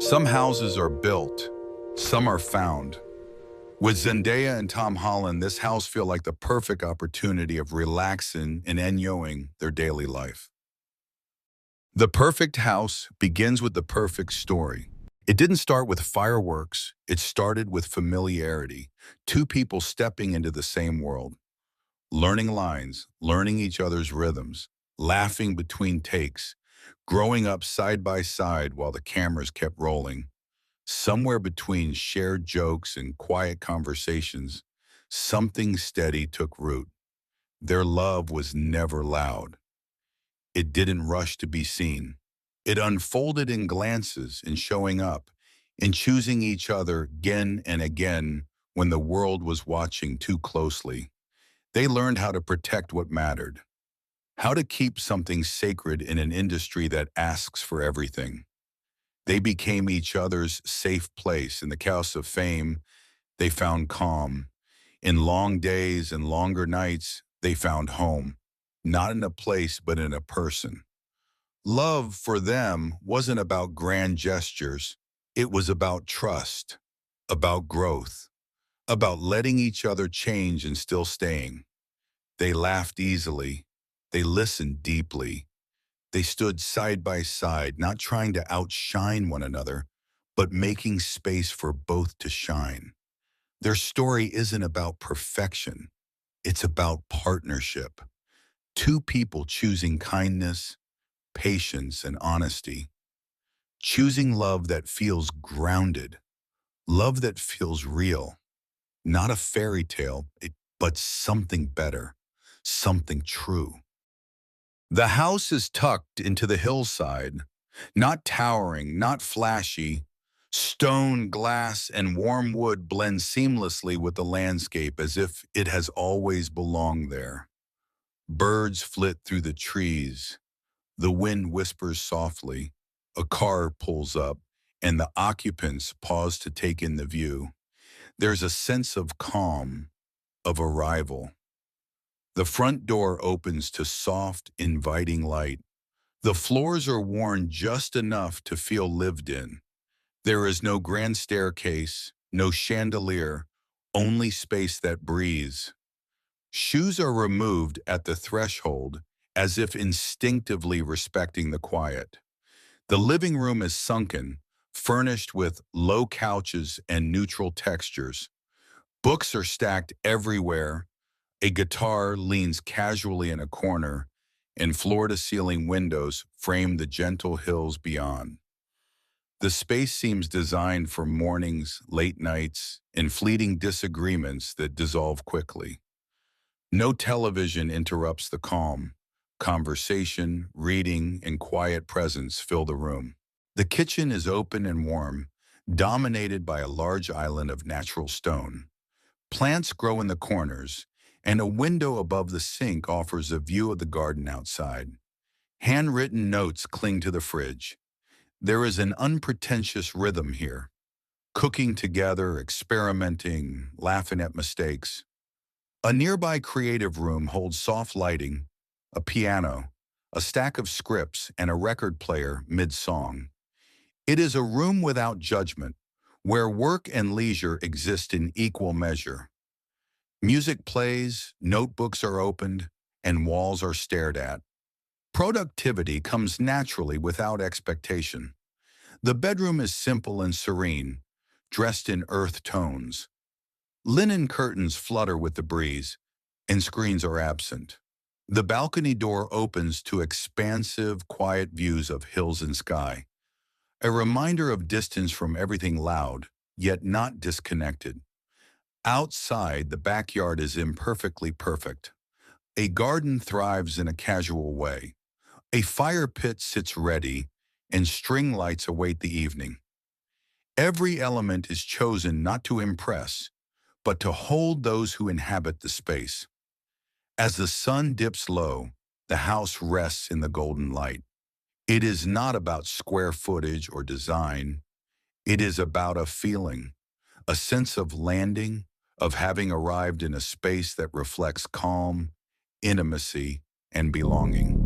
Some houses are built, some are found. With Zendaya and Tom Holland, this house feels like the perfect opportunity of relaxing and enjoying their daily life. The perfect house begins with the perfect story. It didn't start with fireworks, it started with familiarity. Two people stepping into the same world, learning lines, learning each other's rhythms, laughing between takes, growing up side by side while the cameras kept rolling. Somewhere between shared jokes and quiet conversations, something steady took root. Their love was never loud. It didn't rush to be seen. It unfolded in glances, in showing up, in choosing each other again and again when the world was watching too closely. They learned how to protect what mattered, how to keep something sacred in an industry that asks for everything. They became each other's safe place. In the chaos of fame, they found calm. In long days and longer nights, they found home, not in a place, but in a person. Love for them wasn't about grand gestures. It was about trust, about growth, about letting each other change and still staying. They laughed easily. They listened deeply. They stood side by side, not trying to outshine one another, but making space for both to shine. Their story isn't about perfection. It's about partnership. Two people choosing kindness, patience, and honesty. Choosing love that feels grounded. Love that feels real. Not a fairy tale, but something better. Something true. The house is tucked into the hillside, not towering, not flashy. Stone, glass, and warm wood blend seamlessly with the landscape as if it has always belonged there. Birds flit through the trees. The wind whispers softly. A car pulls up, and the occupants pause to take in the view. There's a sense of calm, of arrival. The front door opens to soft, inviting light. The floors are worn just enough to feel lived in. There is no grand staircase, no chandelier, only space that breathes. Shoes are removed at the threshold, as if instinctively respecting the quiet. The living room is sunken, furnished with low couches and neutral textures. Books are stacked everywhere. A guitar leans casually in a corner, and floor-to-ceiling windows frame the gentle hills beyond. The space seems designed for mornings, late nights, and fleeting disagreements that dissolve quickly. No television interrupts the calm. Conversation, reading, and quiet presence fill the room. The kitchen is open and warm, dominated by a large island of natural stone. Plants grow in the corners, and a window above the sink offers a view of the garden outside. Handwritten notes cling to the fridge. There is an unpretentious rhythm here. Cooking together, experimenting, laughing at mistakes. A nearby creative room holds soft lighting, a piano, a stack of scripts, and a record player mid-song. It is a room without judgment, where work and leisure exist in equal measure. Music plays, notebooks are opened, and walls are stared at. Productivity comes naturally without expectation. The bedroom is simple and serene, dressed in earth tones. Linen curtains flutter with the breeze, and screens are absent. The balcony door opens to expansive, quiet views of hills and sky, a reminder of distance from everything loud, yet not disconnected. Outside, the backyard is imperfectly perfect. A garden thrives in a casual way. A fire pit sits ready, and string lights await the evening. Every element is chosen not to impress, but to hold those who inhabit the space. As the sun dips low, the house rests in the golden light. It is not about square footage or design. It is about a feeling, a sense of landing, of having arrived in a space that reflects calm, intimacy, and belonging.